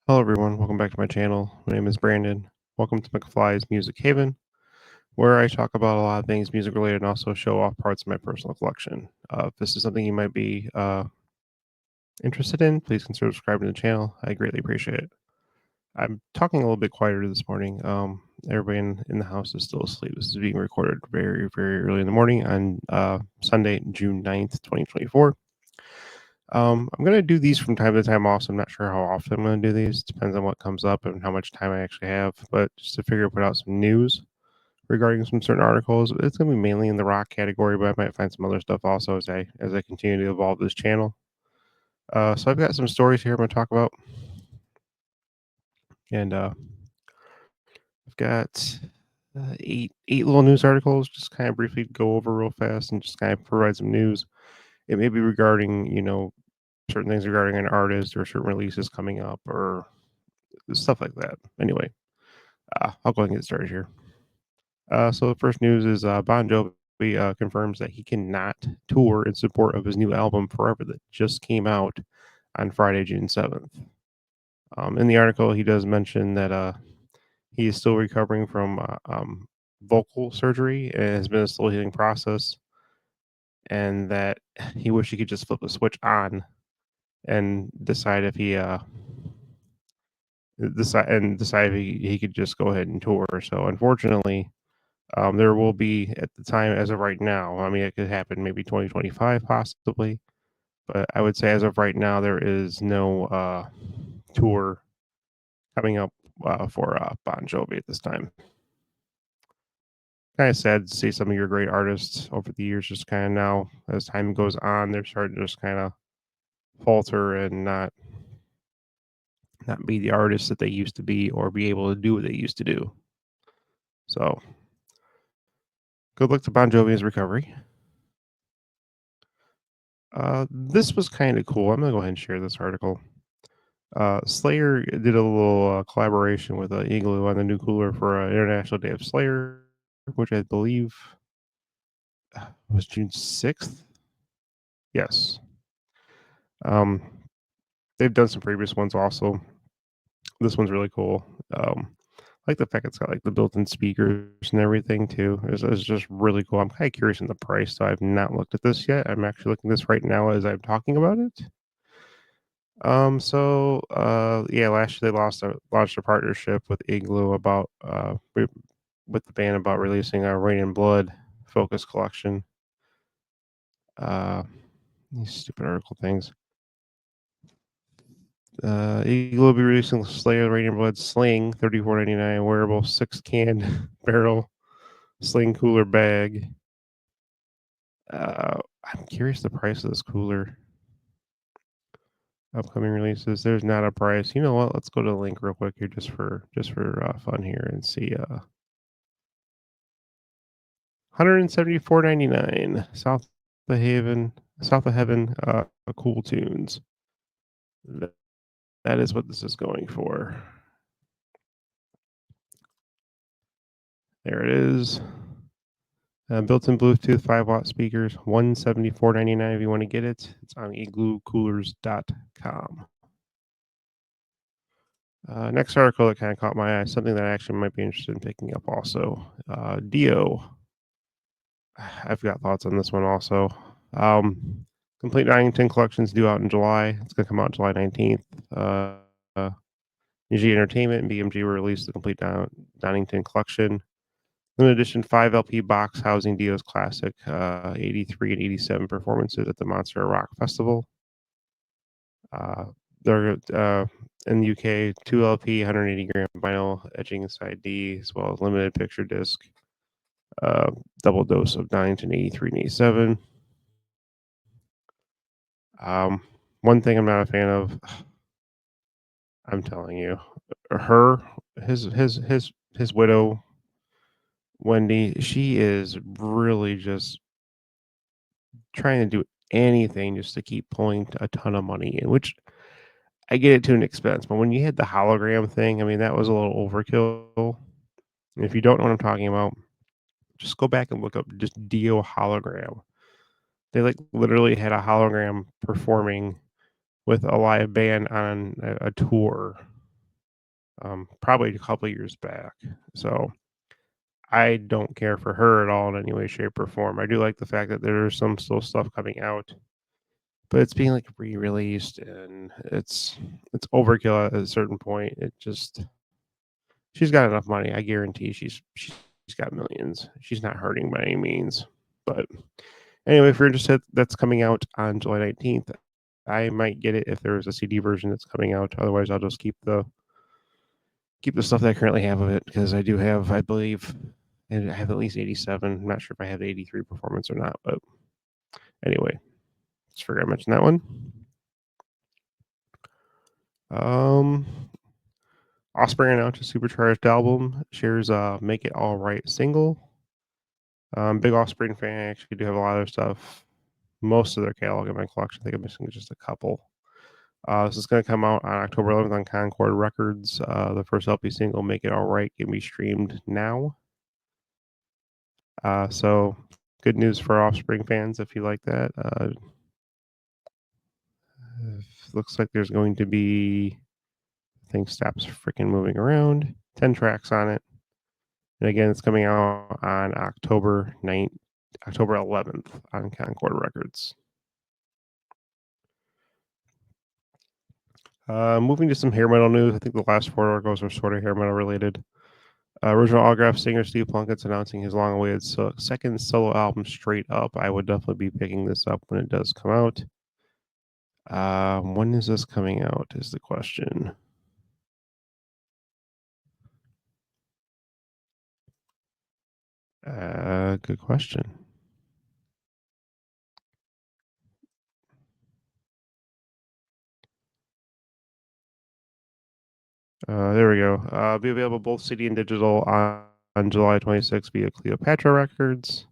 Hello, everyone. Welcome back to my channel. My name is Brandon. Welcome to McFly's Music Haven, where I talk about a lot of things music related and also show off parts of my personal collection. If this is something you might be interested in, please consider subscribing to the channel. I greatly appreciate it. I'm talking a little bit quieter this morning. Everybody in the house is still asleep. This is being recorded very, very early in the morning on Sunday, June 9th, 2024. I'm gonna do these from time to time also. I'm not sure how often I'm gonna do these. Depends on what comes up and how much time I actually have. But just to figure put out some news regarding some certain articles. It's gonna be mainly in the rock category, but I might find some other stuff also as I continue to evolve this channel. So I've got some stories here I'm gonna talk about, and I've got eight little news articles. Just kind of briefly go over real fast and just kind of provide some news. It may be regarding certain things regarding an artist or certain releases coming up or stuff like that. Anyway, I'll go ahead and get started here. So the first news is Bon Jovi confirms that he cannot tour in support of his new album Forever that just came out on Friday, June 7th. In the article, he does mention that he is still recovering from vocal surgery and has been a slow healing process, and that he wish he could just flip the switch on and decide if decide if he could just go ahead and tour. So unfortunately, there will be at the time as of right now. I mean, it could happen maybe 2025 possibly, but I would say as of right now there is no tour coming up for Bon Jovi at this time. Kind of sad to see some of your great artists over the years just kind of now as time goes on they're starting to just kind of falter and not be the artists that they used to be or be able to do what they used to do. So good luck to Bon Jovi's recovery. This was kind of cool. I'm gonna go ahead and share this article. Slayer did a little collaboration with Igloo on the new cooler for International Day of Slayer, which I believe was June 6th. Yes. Um, they've done some previous ones also. This one's really cool. I like the fact it's got like the built-in speakers and everything too. It's just really cool. I'm kind of curious on the price, so I've not looked at this yet. I'm actually looking at this right now as I'm talking about it. Yeah, last year they launched a partnership with Igloo about with the band about releasing a Rain and Blood focus collection. Uh, these stupid article things. Igloo will be releasing Slayer Rain and Blood Sling, $34.99 wearable 6-can barrel sling cooler bag. I'm curious the price of this cooler. Upcoming releases. There's not a price. You know what? Let's go to the link real quick here just for fun here and see. 174.99. South of Heaven. Cool tunes. Th- that is what this is going for. There it is. Built-in Bluetooth 5-watt speakers. 174.99 if you want to get it. It's on igloocoolers.com. Next article that kind of caught my eye, something that I actually might be interested in picking up also. Dio. I've got thoughts on this one also. Complete Donington collections due out in July. It's going to come out July 19th. UG Entertainment and BMG will release the complete Donington collection. Limited edition 5 LP box housing Dio's classic 83 and 87 performances at the Monster Rock Festival. They're in the UK, 2 LP, 180 gram vinyl, etching inside D, as well as limited picture disc, double dose of Donington 83 and 87. One thing I'm not a fan of, I'm telling you, his widow, Wendy, she is really just trying to do anything just to keep pulling a ton of money in, which I get it to an expense. But when you had the hologram thing, I mean, that was a little overkill. And if you don't know what I'm talking about, just go back and look up just Dio hologram. They like literally had a hologram performing with a live band on a tour. probably a couple years back. So I don't care for her at all in any way, shape, or form. I do like the fact that there's some still stuff coming out, but it's being like re-released and it's overkill at a certain point. It just she's got enough money. I guarantee she's got millions. She's not hurting by any means. But anyway, if you're interested, that's coming out on July 19th. I might get it if there's a CD version that's coming out. Otherwise, I'll just keep the stuff that I currently have of it because I do have, I believe, and I have at least 87. I'm not sure if I have the 83 performance or not, but anyway, just forgot I mentioned that one. Um, Offspring announced a supercharged album, shares "Make It All Right" single. Big Offspring fan. I actually do have a lot of their stuff, most of their catalog in my collection. I think I'm missing just a couple. This is going to come out on October 11th on Concord Records. The first LP single, "Make It All Right," can be streamed now. So good news for Offspring fans if you like that. Looks like there's going to be thing stops freaking moving around. 10 tracks on it. And again, it's coming out on October 11th on Concord Records. Moving to some hair metal news. I think the last 4 articles are sort of hair metal related. Original Autograph singer Steve Plunkett's announcing his long-awaited second solo album, Straight Up. I would definitely be picking this up when it does come out. When is this coming out is the question. Good question. There we go. Be available both CD and digital on July 26th via Cleopatra Records.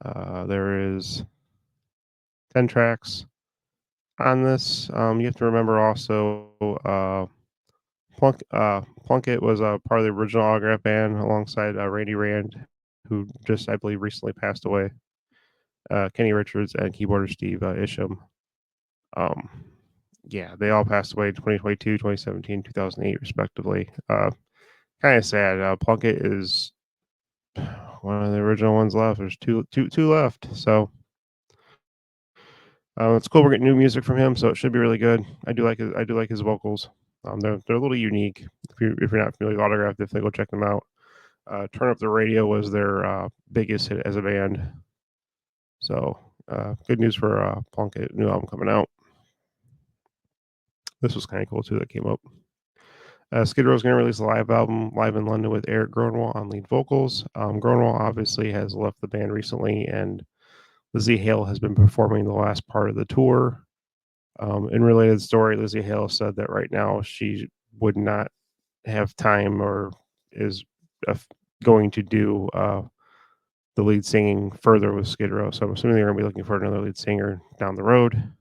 There is 10 tracks on this. You have to remember also Plunkett was a part of the original Autograph band alongside Randy Rand, who just, I believe, recently passed away. Kenny Richards and keyboarder Steve Isham. Um, yeah, they all passed away in 2022, 2017, 2008, respectively. Kind of sad. Plunkett is one of the original ones left. There's two left. So it's cool. We're getting new music from him, so it should be really good. I do like his vocals. They're a little unique. If you're not familiar with Autograph, definitely go check them out. Turn Up the Radio was their biggest hit as a band. So good news for Plunkett, new album coming out. This was kind of cool too. That came up. Skid Row is going to release a live album live in London with Eric Gronwall on lead vocals. Gronwall obviously has left the band recently, and Lizzie Hale has been performing the last part of the tour. In related story, Lizzie Hale said that right now she would not have time or is going to do the lead singing further with Skid Row. So I'm assuming they're going to be looking for another lead singer down the road.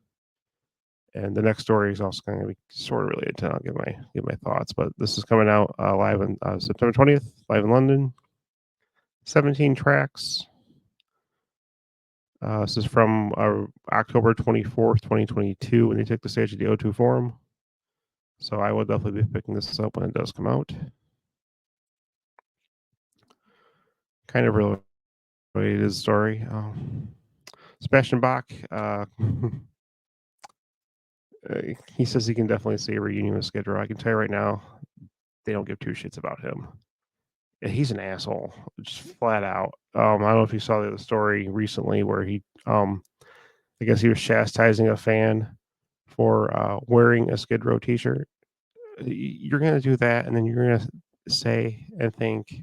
And the next story is also going to be sort of related to. I'll give my thoughts, but this is coming out live on September 20th, live in London. 17 tracks. This is from October 24th, 2022, when they took the stage at the O2 Forum. So I will definitely be picking this up when it does come out. Kind of related to the story. Sebastian Bach, he says he can definitely see a reunion with Skid Row. I can tell you right now, they don't give two shits about him. He's an asshole, just flat out. I don't know if you saw the story recently where he, I guess he was chastising a fan for wearing a Skid Row T-shirt. You're gonna do that, and then you're gonna say and think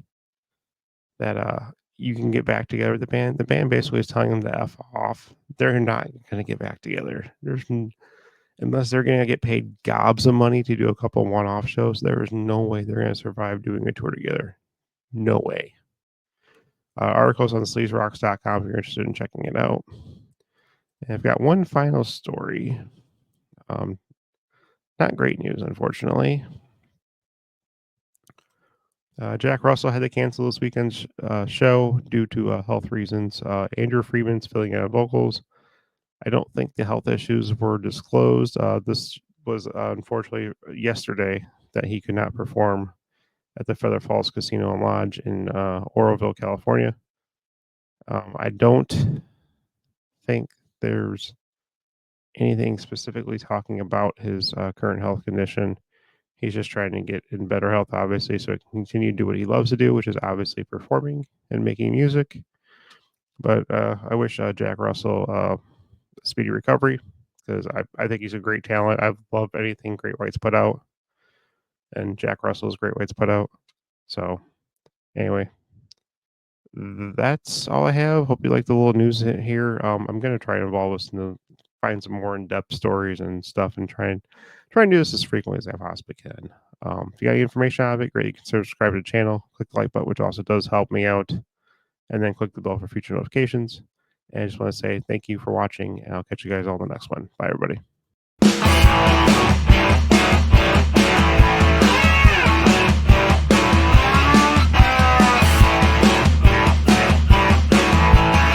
that you can get back together with the band. The band basically is telling them to f off. They're not gonna get back together. Unless they're gonna get paid gobs of money to do a couple one-off shows. There is no way they're gonna survive doing a tour together. No way. Articles on sleazeRocks.com if you're interested in checking it out. And I've got one final story. Not great news, unfortunately. Jack Russell had to cancel this weekend's show due to health reasons. Andrew Freeman's filling out vocals. I don't think the health issues were disclosed. This was unfortunately yesterday. that he could not perform at the Feather Falls Casino and Lodge in Oroville, California. I don't think there's anything specifically talking about his current health condition. He's just trying to get in better health, obviously, so he can continue to do what he loves to do, which is obviously performing and making music. But I wish Jack Russell speedy recovery because I think he's a great talent. I love anything Great White's put out, and Jack Russell's Great White's put out. So, anyway, that's all I have. Hope you like the little news here. I'm gonna try to involve us in find some more in-depth stories and stuff, and try and do this as frequently as I possibly can. If you got any information out of it, great. You can subscribe to the channel, click the like button, which also does help me out, and then click the bell for future notifications. And I just want to say thank you for watching, and I'll catch you guys all in the next one. Bye, everybody.